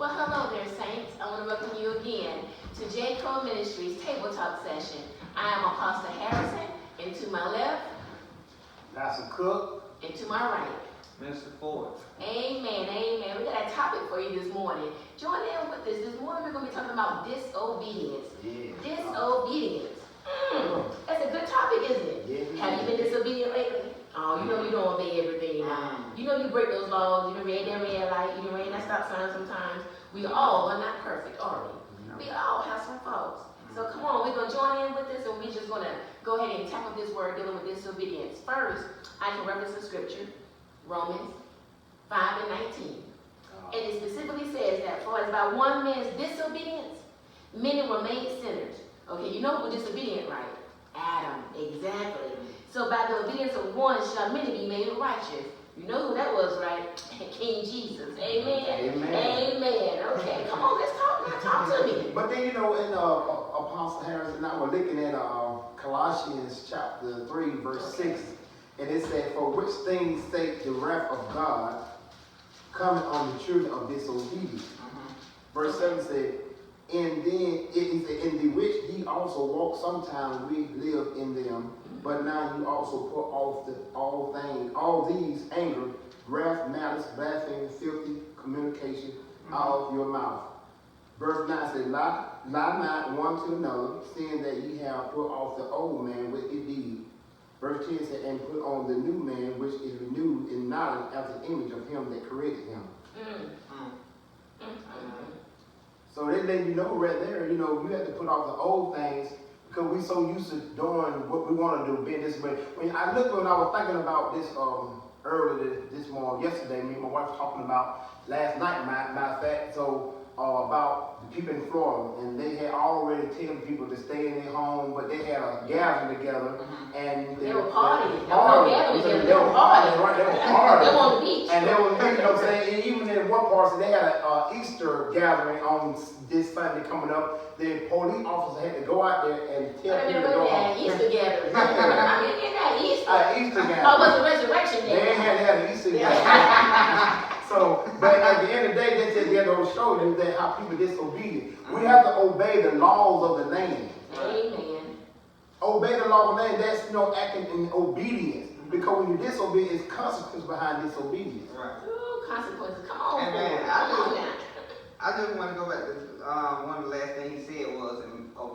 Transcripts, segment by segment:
Well, hello there, saints. I want to welcome you again to J-COL Ministries Table Talk Session. I am Apostle Harrison, and to my left, Pastor Cook, and to my right, Minister Ford. Amen, amen. We got a topic for you this morning. Join in with us. This morning we're going to be talking about disobedience. Yeah. Disobedience. That's a good topic, isn't it? Yeah. Have you been disobedient lately? Oh, you know you don't obey everything now. You know you break those laws. You done read that red light. You done ran that stop sign sometimes. We all are not perfect, are we? We all have some faults. So come on, we're going to join in with this, and we're just going to go ahead and tackle this word dealing with disobedience. First, I can reference the scripture, Romans 5 and 19. And it specifically says that for as by one man's disobedience, many were made sinners. Okay, you know who was disobedient, right? Adam, exactly. So by the obedience of one shall many be made righteous. You know who that was, right? King Jesus. Amen. Amen. Amen. Okay, come on, let's talk now. Talk to me. But then, you know, in Apostle Harris and I were looking at Colossians chapter 3, verse 6, and it said, for which things sake the wrath of God coming on the children of disobedience. Verse 7 said, and then it said, in the which ye also walked sometime we lived in them, but now you also put off all these anger, wrath, malice, blasphemy, filthy communication out of your mouth. Verse 9 says, lie not one to another, seeing that ye have put off the old man with his deed. Verse 10 said, and put on the new man, which is renewed in knowledge after the image of him that created him. So they let you know right there, you know, you have to put off the old things because we so used to doing what we want to do, being this way. When I was thinking about this earlier this morning, yesterday, me and my wife talking about last night, matter of fact, so about the people in Florida, and they had already telling people to stay in their home, but they had a gathering together, and they were partying. They were partying, right? They were partying. They were on the beach. And they were, you know what I'm saying, and even in one part, so they had an Easter gathering on this Sunday coming up. The police officer had to go out there and tell people to go home. Easter gathering. I mean, in that Easter. Easter gathering. Oh, it was a resurrection day. They had to have an Easter gathering. So, but at the end of the day, they said they had to show you that how people disobedient. We have to obey the laws of the land. Amen. Obey the law of the land. That's, you know, acting in obedience. Because when you disobey, it's consequence behind disobedience. Right. Ooh, consequences. Come on. Hey, man, I I just want to go back to one of the last things he said was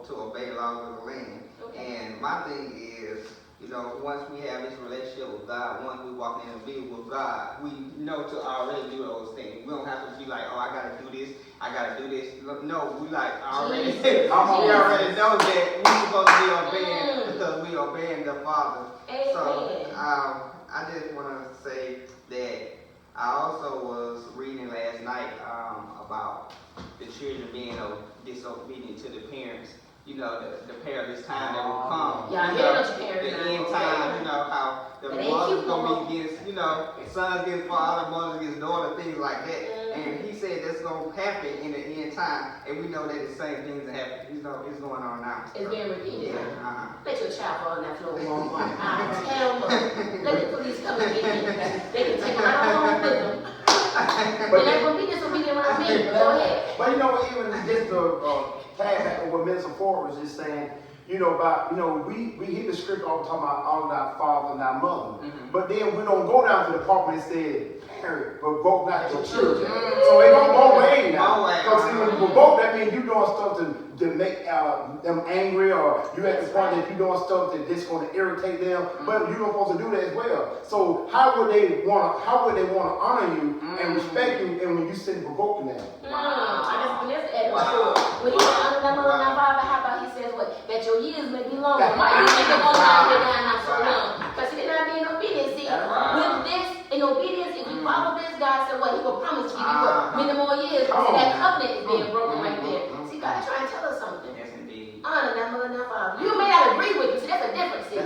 to obey the laws of the land. Okay. And my thing is, you know, once we have this relationship with God, once we walk in and be with God, we know to already do those things. We don't have to be like, oh, I got to do this, I got to do this. No, we like already, we already know that we're supposed to be obeying because we obeying the Father. Amen. So, I just want to say that I also was reading last night about the children being disobedient to the parents. You know, the perilous time that will come. Yeah, you know, the end time, you know, how the mother's going to be against, you know, sons against father, mothers against daughter, things like that. And he said that's going to happen in the end time. And we know that the same things are happening. You know, it's going on now. It's being repeated. Yeah. Let your child fall on that floor one. I tell them. Let the police come and get him. They can take him right home with them. But they're going to be disobedient around me. Go ahead. But you know, even just to tag back on what Minister Ford was just saying, you know, about, you know, we hear the scripture all the time about honor thy father and thy mother. But then we don't go down to the part where it said, parent, provoke not your children. So it don't go away now. Because see, when you provoke, that means you're doing stuff to make them angry, or you at the point that you're doing stuff that's going to irritate them. But you're not supposed to do that as well. So how would they want to honor you and respect you, and when you sit provoking them? When he said honor thy mother and thy father, how about he says what? That your years may be longer. Why you think they're going down here now not so long? Because they're not being obedient. See, with this, in obedience, if you follow this, God said what? He will promise to give you many more years. See, that covenant is being broken right there. See, God is trying to tell us something. Yes, indeed. Honor thy mother and thy father. You may not agree with him. See, that's a difference. See?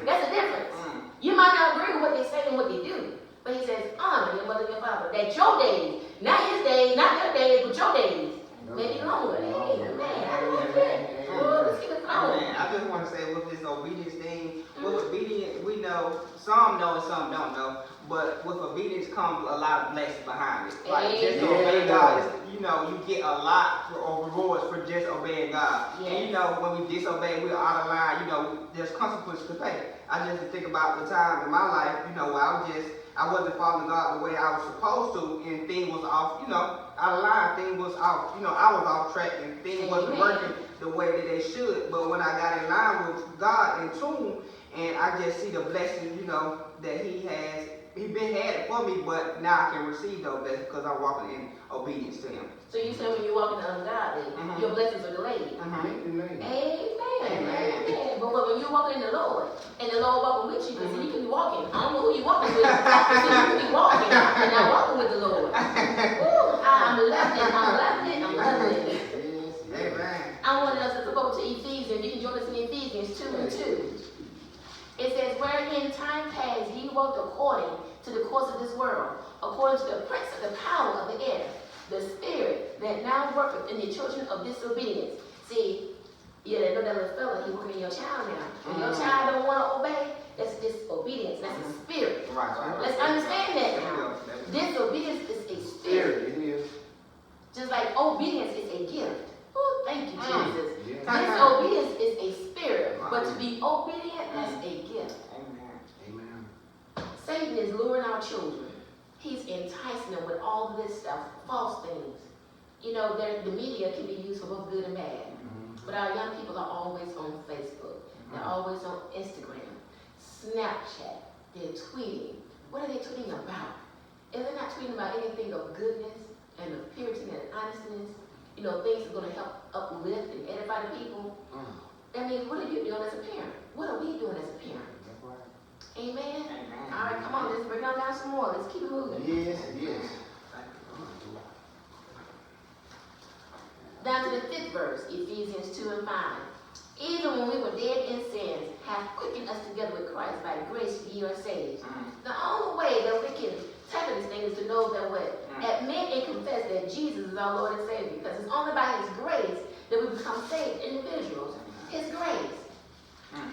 That's a difference. You might not agree with what they say and what they do. But he says, honor your mother and your father. That your days, not his days, not their days, but your days, may be longer. Amen. Let's keep it flowing. I just want to say with this obedience thing, with obedience, we know, some know and some don't know, but with obedience comes a lot of blessings behind it. Like just Amen. obeying God, you know, you get a lot of rewards for just obeying God. Yes. And you know, when we disobey, we're out of line. You know, there's consequences to pay. I just think about the time in my life, you know, where I wasn't following God the way I was supposed to, and things was off, you know, out of line. Things was off, you know, I was off track, and things wasn't working the way that they should. But when I got in line with God in tune, and I just see the blessings, you know, that He been had it for me, but now I can receive those blessings because I'm walking in obedience to Him. So you say when you're walking ungodly, your blessings are delayed. Amen. Amen. But when you're walking in the Lord, and the Lord walking with you, because you can be walking. I don't know who you're walking with, but you can be walking and not walking with the Lord. Woo, I'm loving it. Amen. I wanted us to flip over to Ephesians. You can join us in Ephesians 2:2. It says, wherein time past ye walked according to the course of this world, according to the prince of the power of the air, the spirit that now worketh in the children of disobedience. See, you know that little fella, he working in your child now. When your child don't want to obey, that's disobedience. That's a spirit. Right. Let's understand that now. Disobedience is a spirit. It is. Just like obedience is a gift. Oh, thank you, Jesus. Yeah. Disobedience is a spirit, but to be obedient, that's a gift. Amen. Satan is luring our children. He's enticing them with all of this stuff, false things. You know, the media can be used for both good and bad. But our young people are always on Facebook. They're always on Instagram, Snapchat. They're tweeting. What are they tweeting about? If they're not tweeting about anything of goodness and of purity and honestness, you know, things that are going to help uplift and edify the people, that means what are you doing as a parent? What are we doing as a parent? Amen? All right, come on, let's break on down some more. Let's keep it moving. Yes. Down to the 5th verse, Ephesians 2:5. Even when we were dead in sins, hath quickened us together with Christ. By grace ye are saved. The only way that we can tackle this thing is to know that what? Admit and confess that Jesus is our Lord and Savior. Because it's only by His grace that we become saved individuals. His grace.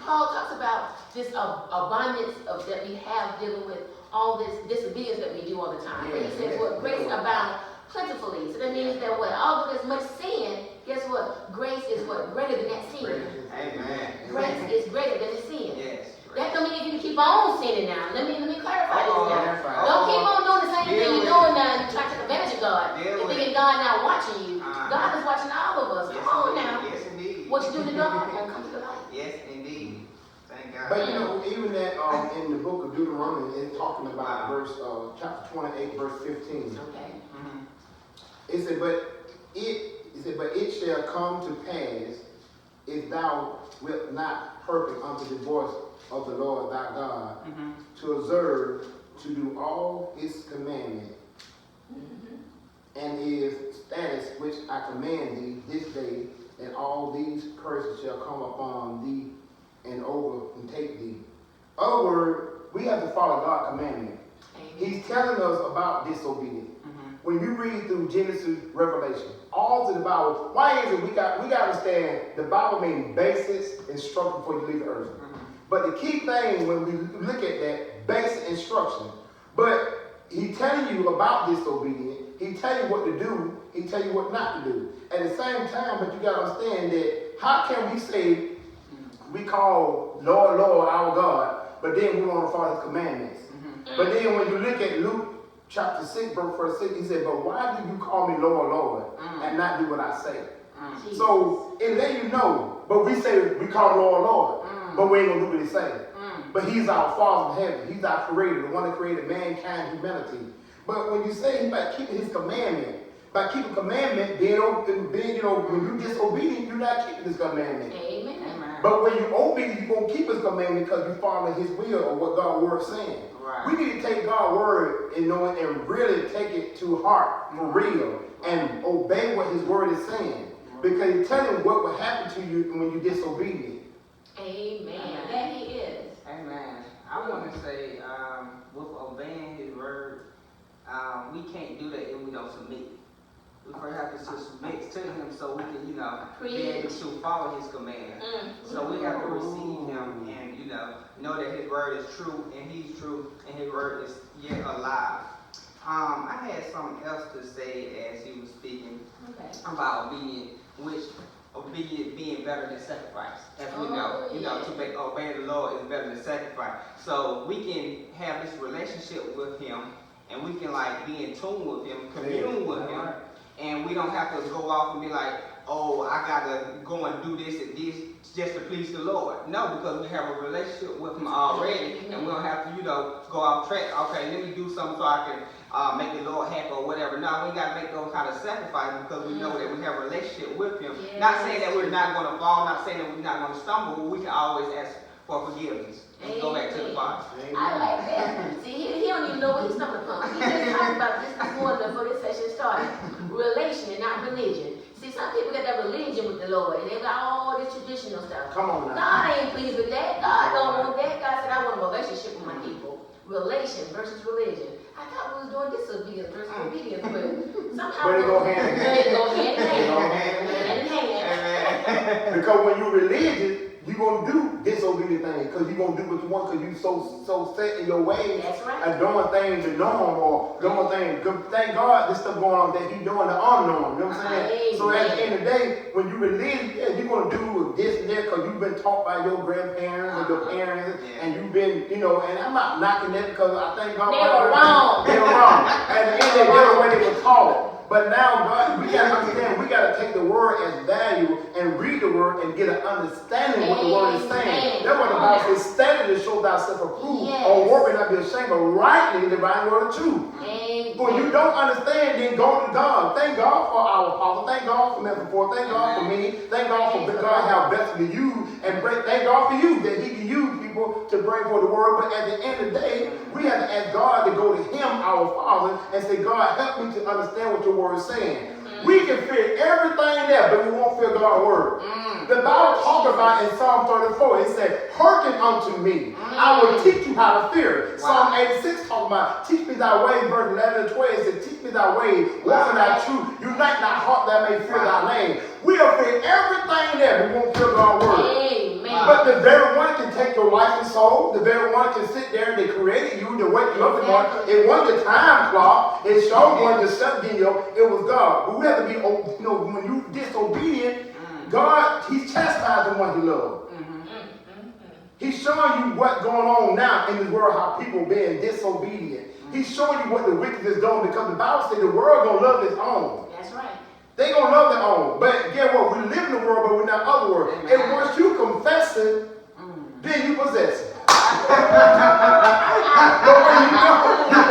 Paul talks about this abundance of that we have dealing with all this disobedience that we do all the time. And he says, what? Grace abound plentifully. So that means that what? Although there's much sin, guess what? Grace is what? Greater than that sin. Amen. Grace is greater than the sin. Yes. That don't mean you can keep on sinning now. Let me clarify this now. clarify. Don't keep on doing the same thing you're doing now and try to take advantage of God. Deal You're with thinking God not watching you. Uh-huh. God is watching all of us. Come on now. Yes, indeed. What you do to God won't come to the light. Yes, indeed. Thank God. But you know, even that in the book of Deuteronomy, it's talking about chapter 28, verse 15. Okay. It said, but it shall come to pass, if thou wilt not hearken unto the voice of the Lord thy God, to observe to do all his commandments, and his statutes which I command thee this day, and all these curses shall come upon thee and overtake thee. Other word, we have to follow God's commandment. He's telling us about disobedience. When you read through Genesis, Revelation, all through the Bible, why is it we got to understand the Bible means basics instruction before you leave the earth. But the key thing when we look at that, basic instruction, but he telling you about disobedience, he tell you what to do, he tell you what not to do. At the same time, but you got to understand that how can we say we call Lord, Lord, our God, but then we want to follow his commandments. But then when you look at Luke chapter 6, verse 6, he said, but why do you call me Lord, Lord, and not do what I say? So it let you know, but we say we call Lord, Lord, but we ain't going to do what he say. But he's our Father in heaven. He's our creator, the one that created mankind, humanity. But when you say he's by keeping his commandment, by keeping commandment, being you know, when you disobedient, you're not keeping his commandment. Amen. But when you obedient, you're going to keep his commandment because you follow his will or what God's word is saying. Right. We need to take God's word and know it and really take it to heart for real and obey what his word is saying. Because he's telling what will happen to you when you're disobedient. Amen. That he is. Amen. I want to say, with obeying his word, we can't do that if we don't submit. We first have to submit to him so we can, you know, be able to follow his command. So we have to receive him and, know that his word is true, and he's true, and his word is yet alive. I had something else to say as he was speaking about obedience, which obedience being better than sacrifice. As we know, to obey the Lord is better than sacrifice. So we can have this relationship with him, and we can be in tune with him, commune with him, and we don't have to go off and be like, oh, I gotta go and do this and this just to please the Lord. No, because we have a relationship with him already, and we don't have to, go off track. Okay, let me do something so I can make the Lord happy or whatever. No, we gotta make those kind of sacrifices because we know that we have a relationship with him. Yes. Not saying that we're not gonna fall, not saying that we're not gonna stumble, but we can always ask for forgiveness and go back to the Father. I like that. See, he don't even know what he's stumbling upon. He just talked about this morning before this session started. Relation and not religion. See, some people got that religion with the Lord, and they got all this traditional stuff. Come on now. God ain't pleased with that. God don't want that. God said, I want a relationship with my people. Relation versus religion. I thought we was doing disobedience versus obedience, but somehow they go hand in hand. They go hand in hand. Because when you're religious, you're going to do disobedient things because you're going to do what you want because you're so set in your ways. That's right. And doing things the norm or doing things. Thank God this stuff going on that he's doing the unknown. You know what I'm saying? So at the end of the day, when you're religious, you're going to do this and that because you've been taught by your grandparents or your parents and you've been, and I'm not knocking that because I thank God. They were wrong. They were wrong. At the end of the day, that's the way they were taught. But now, God, we got to understand, we got to take the word as value and read the word and get an understanding of what the word is saying. That's what the Bible says, study to show thyself approved, or work and not be ashamed, but rightly divine word of truth. When you don't understand, then go to God. Thank God for our apostle. Thank God for Memphis. Thank God for me. Thank God for God how best to you. And thank God for you that he can use people to bring forth the word. But at the end of the day, we have to ask God to go to him, our Father, and say, God, help me to understand what your word is saying. We can fit everything there, but we won't fit God's word. The Bible talks about in Psalm 34, it said, hearken unto me. I will teach you how to fear. Psalm 86 talks about, teach me thy way, verse 11 and 12, it says, teach me thy way, walk in thy truth, unite thy heart that may fear thy name. We'll fit everything there, but we won't fear God's word. But the very one can take your life and soul. The very one can sit there and they created you to wake you up in the morning. It wasn't the time clock. It showed one the 7 it was God. But we have to be, when you disobedient, God, he's chastising what he loves. He's showing you what's going on now in this world, how people being disobedient. He's showing you what the wicked is doing because the Bible says the world gonna love its own. That's right. They gonna love their own. But guess what? We live in the world, but we're not of the world. And once you confess it, then you possess it. But when you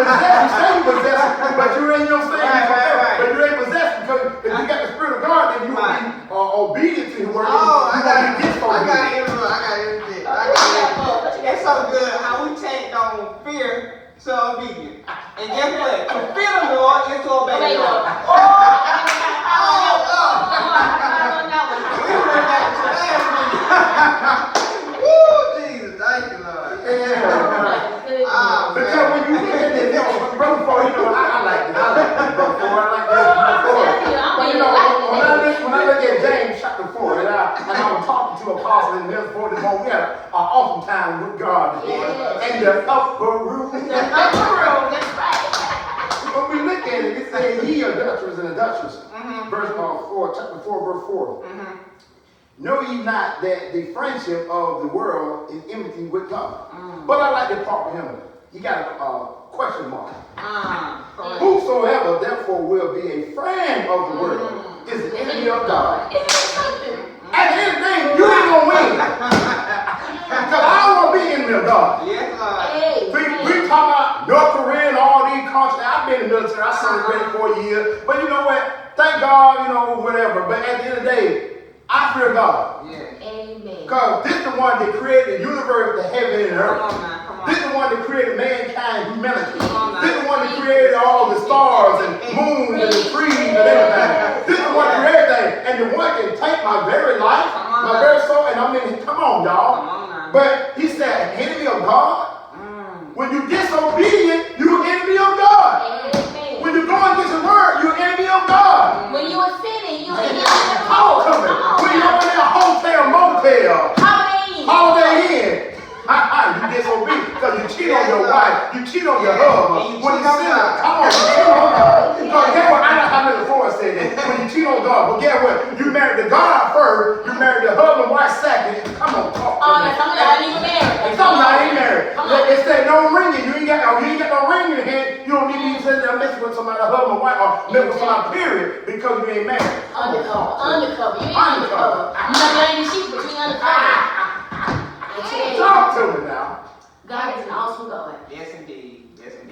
possess, you say you possess it, but you ain't but you ain't possessed because if you got the Spirit of God, then you will be obedient to his word. I got it. It's so good how we take on fear to obedience. And guess what? To fear the Lord is to obey the Lord. Woo, Jesus, thank you, Lord. Because when you look at this, brother, I like this, brother. I like this. But when I look at James chapter 4, and I was talking to Apostle in Memphis this morning, we had an awesome time with God in the upper room. That's right. When we look at it, it says, ye adulterers and adulteresses. Chapter 4, verse 4. Know ye not that the friendship of the world is enmity with God? But I like the part with him. He got a question mark. Whosoever therefore will be a friend of the world is an enemy of God. At the end of the day, you ain't gonna win. Because I don't want to be enemy of God. Yes, Lord. We talk about North Korea and all these countries. I've been in the military. I served for a year. But you know what? Thank God, whatever. But at the end of the day, I fear God. Amen. Because this is the one that created the universe, the heaven and earth. Come on. This is the one that created mankind, humanity. This is the one that created all the stars and moons and the trees and everything. This is the one that created everything. And the one can take my very life, my very soul, and come on, y'all. But he said, an enemy of God. When you're disobedient, you're an enemy of God. When you go against the word, you're an enemy of God. When you are sinning, you're an enemy of God. When you're in a hotel, motel, Holiday Inn. cheat on your husband, when you sin, come on, you cheat on God. Because guess what? I know how many before said that. When you cheat on God, but guess what? You married to God first, you married the husband, wife second. Come on, talk to me. Some of y'all ain't even married. And some of y'all ain't married. It said no ringing. You ain't got no ring in your hand. You don't need to be sitting there messing with somebody, husband, wife, or messing with somebody, period, because you ain't married. Undercover. You ain't undercover. You never